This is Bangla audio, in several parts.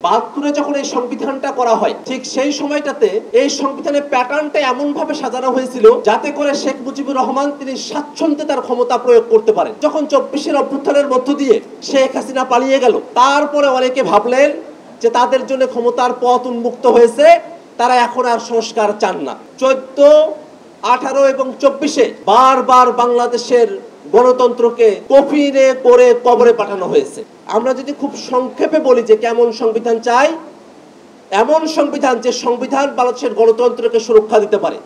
৭২-এ যখন এই সংবিধানটা করা হয়, ঠিক সেই সময়টাতে এই সংবিধানের প্যাটার্নটা এমন ভাবে সাজানো হয়েছিল যাতে করে শেখ মুজিবুর রহমান তিনি স্বাচ্ছন্দ্যে তার ক্ষমতা প্রয়োগ করতে পারেন। যখন ২৪-এর অভ্যুত্থানের মধ্য দিয়ে শেখ হাসিনা পালিয়ে গেল, তারপরে অনেকে ভাবলেন যে তাদের জন্য ক্ষমতার পথ উন্মুক্ত হয়েছে, তারা এখন আর সংস্কার চান না। ১৪, ১৮ এবং ২৪-এ বারবার বাংলাদেশের গণতন্ত্রকে কফিনে করে কবরে পাঠানো হয়েছে। আমরা যদি খুব সংক্ষেপে বলি যে কেমন সংবিধান চাই, এমন সংবিধান যে সংবিধান বাংলাদেশের গণতন্ত্রকে সুরক্ষা দিতে পারে,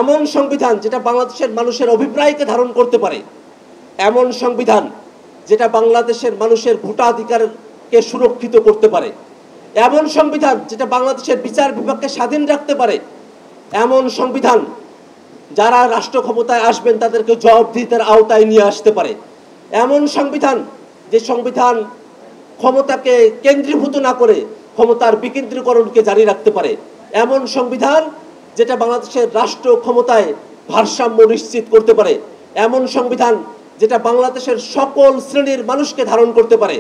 এমন সংবিধান যেটা বাংলাদেশের মানুষের অভিপ্রায়কে ধারণ করতে পারে, এমন সংবিধান যেটা বাংলাদেশের মানুষের ভোটাধিকারকে সুরক্ষিত করতে পারে, এমন সংবিধান যেটা বাংলাদেশের বিচার বিভাগকে স্বাধীন রাখতে পারে, এমন সংবিধান যারা রাষ্ট্র ক্ষমতায় আসবেন তাদেরকে জবাবদিহিতার আওতায় নিয়ে আসতে পারে, এমন সংবিধান যে সংবিধান ক্ষমতাকে কেন্দ্রীভূত না করে ক্ষমতার বিকেন্দ্রীকরণকে জারি রাখতে পারে, এমন সংবিধান যেটা বাংলাদেশের রাষ্ট্র ক্ষমতায় ভারসাম্য নিশ্চিত করতে পারে, এমন সংবিধান যেটা বাংলাদেশের সকল শ্রেণীর মানুষকে ধারণ করতে পারে,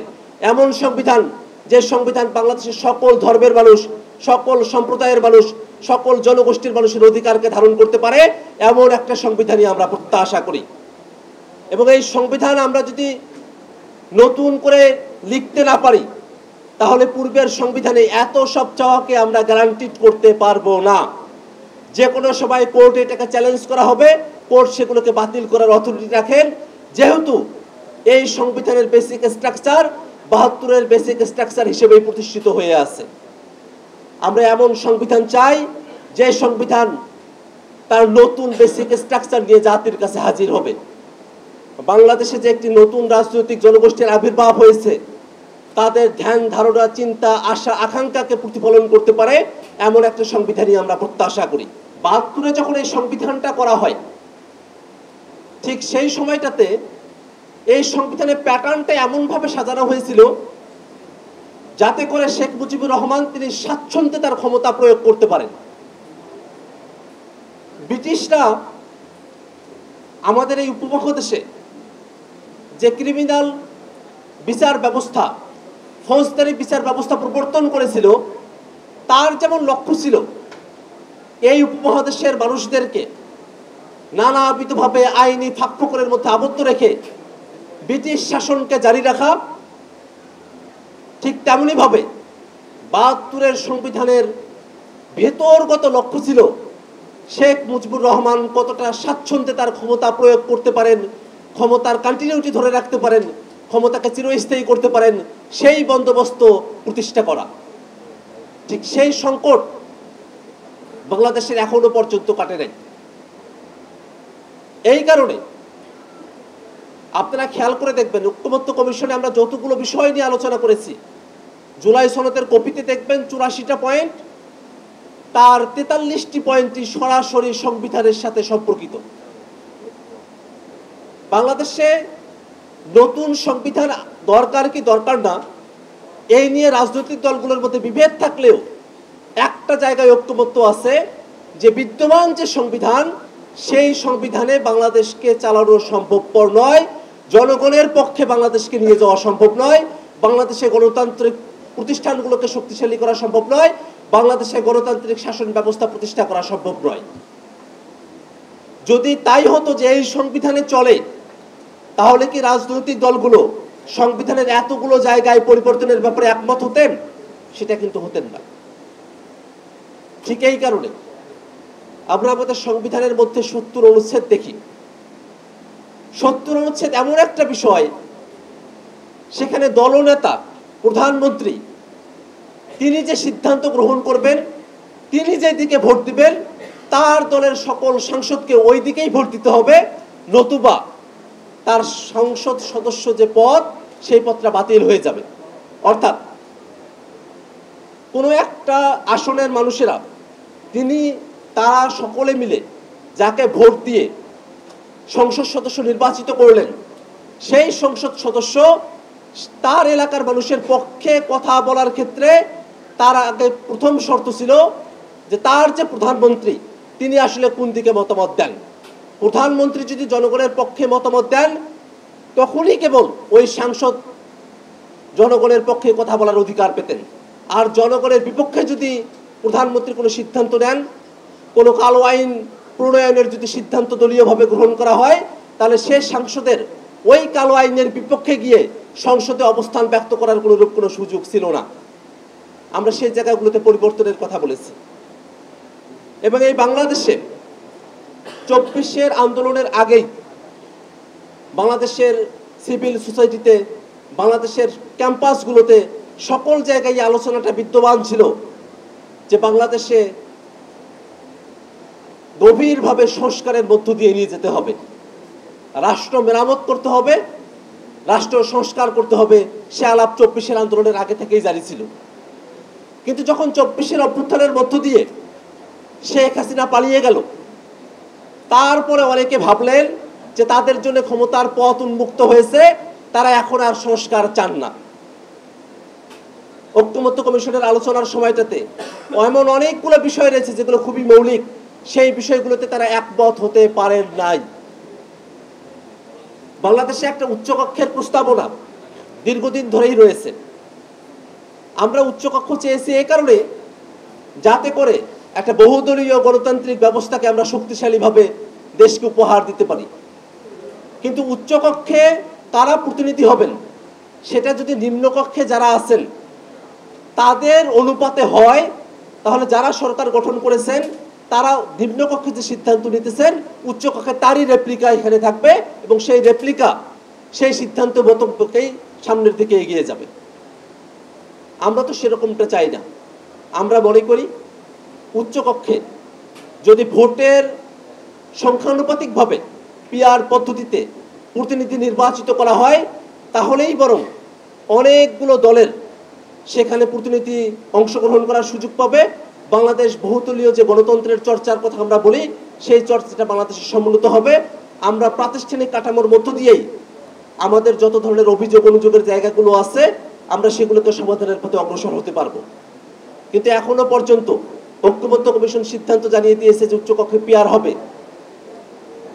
এমন সংবিধান যে সংবিধান বাংলাদেশের সকল ধর্মের মানুষ, সকল সম্প্রদায়ের মানুষ, সকল জনগোষ্ঠীর মানুষের অধিকারকে ধারণ করতে পারে, এমন একটা সংবিধানই আমরা প্রত্যাশা করি। এবং এই সংবিধান আমরা যদি নতুন করে লিখতে না পারি, তাহলে পূর্বের সংবিধানে এত সব চাওয়াকে আমরা গ্যারান্টি করতে পারবো না। যে কোনো সময় কোর্টে এটাকে চ্যালেঞ্জ করা হবে, কোর্ট সেগুলোকে বাতিল করার অথরিটি রাখেন। যেহেতু এই সংবিধানের বেসিক স্ট্রাকচার ৭২-এর বেসিক স্ট্রাকচার হিসেবেই প্রতিষ্ঠিত হয়ে আছে। আমরা এমন সংবিধান চাই যে সংবিধান তার নতুন বেসিক স্ট্রাকচার নিয়ে জাতির কাছে হাজির হবে। বাংলাদেশে যে একটি নতুন রাজনৈতিক জনগোষ্ঠীর আবির্ভাব হয়েছে, তাদের ধ্যান ধারণা, চিন্তা, আশা, আকাঙ্ক্ষাকে প্রতিফলন করতে পারে এমন একটা সংবিধানই আমরা প্রত্যাশা করি। ৭২-এ যখন এই সংবিধানটা করা হয়, ঠিক সেই সময়টাতে এই সংবিধানের প্যাটার্নটা এমন ভাবে সাজানো হয়েছিল যাতে করে শেখ মুজিবুর রহমান তিনি স্বাচ্ছন্দ্যে তার ক্ষমতা প্রয়োগ করতে পারেন। ব্রিটিশরা আমাদের এই উপমহাদেশে যে ক্রিমিনাল বিচার ব্যবস্থা, ফৌজদারি বিচার ব্যবস্থা প্রবর্তন করেছিল, তার যেমন লক্ষ্য ছিল এই উপমহাদেশের মানুষদেরকে নানাবিধভাবে আইনি ফাঁকফোকরের মধ্যে আবদ্ধ রেখে ব্রিটিশ শাসনকে জারি রাখা, ঠিক তেমনি ভাবে ৭২-এর সংবিধানের ভেতরগত লক্ষ্য ছিল শেখ মুজিবুর রহমান কতটা স্বাচ্ছন্দ্যে তার ক্ষমতা প্রয়োগ করতে পারেন, ক্ষমতার কন্টিনিউটি ধরে রাখতে পারেন, ক্ষমতাকে চিরস্থায়ী করতে পারেন, সেই বন্দোবস্ত প্রতিষ্ঠা করা। ঠিক সেই সংকট বাংলাদেশের এখনো পর্যন্ত কাটে নাই। এই কারণে আপনারা খেয়াল করে দেখবেন, ঐক্যমত্য কমিশনে আমরা যতগুলো বিষয় নিয়ে আলোচনা করেছি, জুলাই সনদের কপিতে দেখবেন ৮৪টা পয়েন্ট, তার ৪৩টি পয়েন্টই সরাসরি সংবিধানের সাথে সম্পর্কিত। বাংলাদেশে নতুন সংবিধান দরকার কি দরকার না, এই নিয়ে রাজনৈতিক দলগুলোর মধ্যে বিভেদ থাকলেও একটা জায়গায় ঐক্যমত্য আছে যে বিদ্যমান যে সংবিধান, সেই সংবিধানে বাংলাদেশকে চালানো সম্ভবপর নয়, জনগণের পক্ষে বাংলাদেশকে নিয়ে যাওয়া সম্ভব নয়, বাংলাদেশে গণতান্ত্রিক প্রতিষ্ঠানগুলোকে শক্তিশালী করা সম্ভব নয়, বাংলাদেশে গণতান্ত্রিক শাসন ব্যবস্থা প্রতিষ্ঠা করা সম্ভব নয়। যদি তাই হতো যে এই সংবিধানে চলে, তাহলে কি রাজনৈতিক দলগুলো সংবিধানের এতগুলো জায়গায় পরিবর্তনের ব্যাপারে একমত হতেন? সেটা কিন্তু হতেন না। ঠিক এই কারণে আমরা আমাদের সংবিধানের মধ্যে ৭০ অনুচ্ছেদ দেখি। ৭০ অনুচ্ছেদ এমন একটা বিষয়, সেখানে দলনেতা, প্রধানমন্ত্রী তিনি যে সিদ্ধান্ত গ্রহণ করবেন, তিনি যে দিকে ভোট দিবেন, তার দলের সকল সাংসদকে ওই দিকেই ভোট দিতে হবে, নতুবা তার সংসদ সদস্য যে পদ, সেই পদটা বাতিল হয়ে যাবে। অর্থাৎ কোনো একটা আসনের মানুষেরা তারা সকলে মিলে যাকে ভোট দিয়ে সংসদ সদস্য নির্বাচিত করলেন, সেই সংসদ সদস্য তার এলাকার মানুষের পক্ষে কথা বলার ক্ষেত্রে তার আগে প্রথম শর্ত ছিল যে তার যে প্রধানমন্ত্রী তিনি আসলে কোন দিকে মতামত দেন। প্রধানমন্ত্রী যদি জনগণের পক্ষে মতামত দেন, তখনই কেবল ওই সাংসদ জনগণের পক্ষে কথা বলার অধিকার পেতেন। আর জনগণের বিপক্ষে যদি প্রধানমন্ত্রী কোনো সিদ্ধান্ত নেন, কোনো কালো আইন প্রণয়নের যদি সিদ্ধান্ত দলীয়ভাবে গ্রহণ করা হয়, তাহলে সে সাংসদের ওই কালো আইনের বিপক্ষে গিয়ে সংসদে অবস্থান ব্যক্ত করার কোনো সুযোগ ছিল না। আমরা সেই জায়গাগুলোতে পরিবর্তনের কথা বলেছি। এবং এই বাংলাদেশে 24-এর আন্দোলনের আগেই বাংলাদেশের সিভিল সোসাইটিতে, বাংলাদেশের ক্যাম্পাসগুলোতে সকল জায়গায় আলোচনাটা বিদ্যমান ছিল যে বাংলাদেশে গভীরভাবে সংস্কারের মধ্য দিয়ে নিয়ে যেতে হবে, রাষ্ট্র মেরামত করতে হবে, রাষ্ট্র সংস্কার করতে হবে। সে আলাপ 24-এর আন্দোলনের আগে থেকেই জারি ছিল। কিন্তু যখন 24-এর অভ্যুত্থানের মধ্য দিয়ে শেখ হাসিনা পালিয়ে গেল, তারপরে অনেকে ভাবলেন যে তাদের জন্য ক্ষমতার পথ উন্মুক্ত হয়েছে, তারা এখন আর সংস্কার চান না। ঐকমত্য কমিশনের আলোচনার সময়টাতে এমন অনেকগুলো বিষয় রয়েছে যেগুলো খুবই মৌলিক, সেই বিষয়গুলোতে তারা একমত হতে পারেন নাই। বাংলাদেশে একটা উচ্চকক্ষের প্রস্তাবনা দীর্ঘদিন ধরেই রয়েছে। আমরা উচ্চকক্ষ চেয়েছি এই কারণে, যাতে করে একটা বহুদলীয় গণতান্ত্রিক ব্যবস্থাকে আমরা শক্তিশালীভাবে দেশকে উপহার দিতে পারি। কিন্তু উচ্চকক্ষে তারা প্রতিনিধি হবেন, সেটা যদি নিম্নকক্ষে যারা আছেন তাদের অনুপাতে হয়, তাহলে যারা সরকার গঠন করেছেন তারা নিম্নকক্ষে যে সিদ্ধান্ত নিতেছেন, উচ্চকক্ষে তারই রেপ্লিকা এখানে থাকবে এবং সেই রেপ্লিকা সেই সিদ্ধান্ত মতকেই সামনের দিকে এগিয়ে যাবে। আমরা তো সেরকমটা চাই না। আমরা মনে করি উচ্চকক্ষে যদি ভোটের সংখ্যানুপাতিকভাবে পিআর পদ্ধতিতে প্রতিনিধি নির্বাচিত করা হয়, তাহলেই বরং অনেকগুলো দলের সেখানে প্রতিনিধি অংশগ্রহণ করার সুযোগ পাবে। বাংলাদেশ বহুদলীয় যে গণতন্ত্রের চর্চার কথা আমরা বলি, সেই চর্চাটা বাংলাদেশে সম্মিলিত হবে। আমরা প্রাতিষ্ঠানিক কাঠামোর মধ্য দিয়েই আমাদের যত ধরনের অভিযোগ অনুযোগের জায়গাগুলো আছে, আমরা সেগুলোকে সমাধানের পথে অগ্রসর হতে পারবো। কিন্তু এখনো পর্যন্ত ঐকমত্য কমিশন সিদ্ধান্ত জানিয়ে দিয়েছে যে উচ্চকক্ষে পিআর হবে।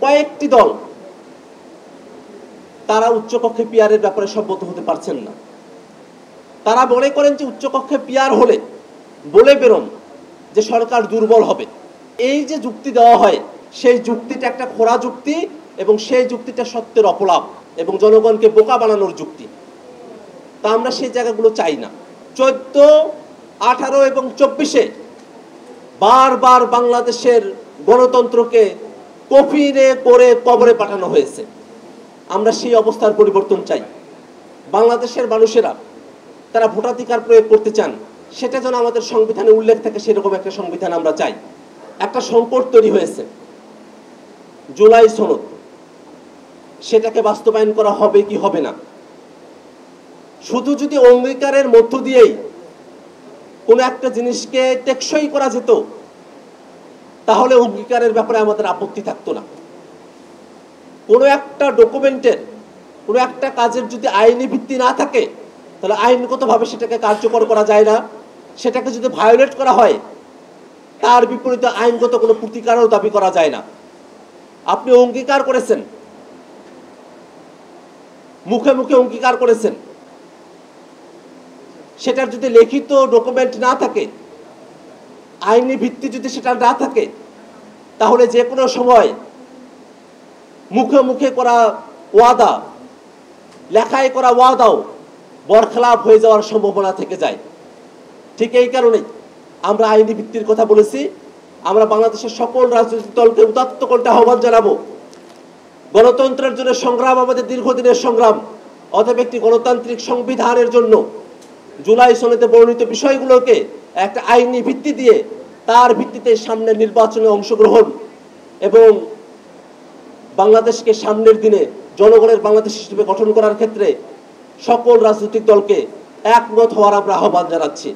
কয়েকটি দল তারা উচ্চকক্ষে পিআরের ব্যাপারে সম্মত হতে পারছেন না। তারা মনে করেন যে উচ্চকক্ষে পিআর হলে বলে বেরোন যে সরকার দুর্বল হবে। এই যে যুক্তি দেওয়া হয়, সেই যুক্তিটা একটা খোঁড়া যুক্তি এবং সেই যুক্তিটা সত্যের অপলাপ এবং জনগণকে বোকা বানানোর যুক্তি। তা আমরা সেই জায়গাগুলো চাই না। 14, 18 এবং 24-এ বারবার বাংলাদেশের গণতন্ত্রকে কফিনে করে কবরে পাঠানো হয়েছে। আমরা সেই অবস্থার পরিবর্তন চাই। বাংলাদেশের মানুষেরা তারা ভোটাধিকার প্রয়োগ করতে চান, সেটা যেন আমাদের সংবিধানে উল্লেখ থাকে, সেরকম একটা সংবিধান আমরা চাই। একটা সংকট তৈরি হয়েছে, জুলাই সনদ, সেটাকে বাস্তবায়ন করা হবে কি হবে না। শুধু যদি অঙ্গীকারের মধ্য দিয়েই কোনো একটা জিনিসকে টেকসই করা যেত, তাহলে অঙ্গীকারের ব্যাপারে আমাদের আপত্তি থাকতো না। কোনো একটা ডকুমেন্টের, কোনো একটা কাজের যদি আইনি ভিত্তি না থাকে, তাহলে আইনগতভাবে সেটাকে কার্যকর করা যায় না। সেটাকে যদি ভায়োলেট করা হয়, তার বিপরীতে আইনগত কোনো প্রতিকারও দাবি করা যায় না। আপনি অঙ্গীকার করেছেন, মুখে মুখে অঙ্গীকার করেছেন, সেটার যদি লিখিত ডকুমেন্ট না থাকে, আইনি ভিত্তি যদি সেটা না থাকে, তাহলে যে কোনো সময় মুখে মুখে করা ওয়াদা, লেখায় করা ওয়াদাও বরখেলাপ হয়ে যাওয়ার সম্ভাবনা থেকে যায়। ঠিক এই কারণেই আমরা আইনি ভিত্তির কথা বলেছি। আমরা বাংলাদেশের সকল রাজনৈতিক দলকে উদাত্ত করতে আহ্বান জানাবো। গণতন্ত্রের জন্য সংগ্রাম আমাদের দীর্ঘদিনের সংগ্রাম। অতএব একটি গণতান্ত্রিক সংবিধানের জন্য জুলাই সনদে বর্ণিত বিষয়গুলোকে একটা আইনি ভিত্তি দিয়ে, তার ভিত্তিতে সামনের নির্বাচনে অংশগ্রহণ এবং বাংলাদেশকে সামনের দিনে জনগণের বাংলাদেশ হিসেবে গঠন করার ক্ষেত্রে সকল রাজনৈতিক দলকে একমত হওয়ার আমরা আহ্বান জানাচ্ছি।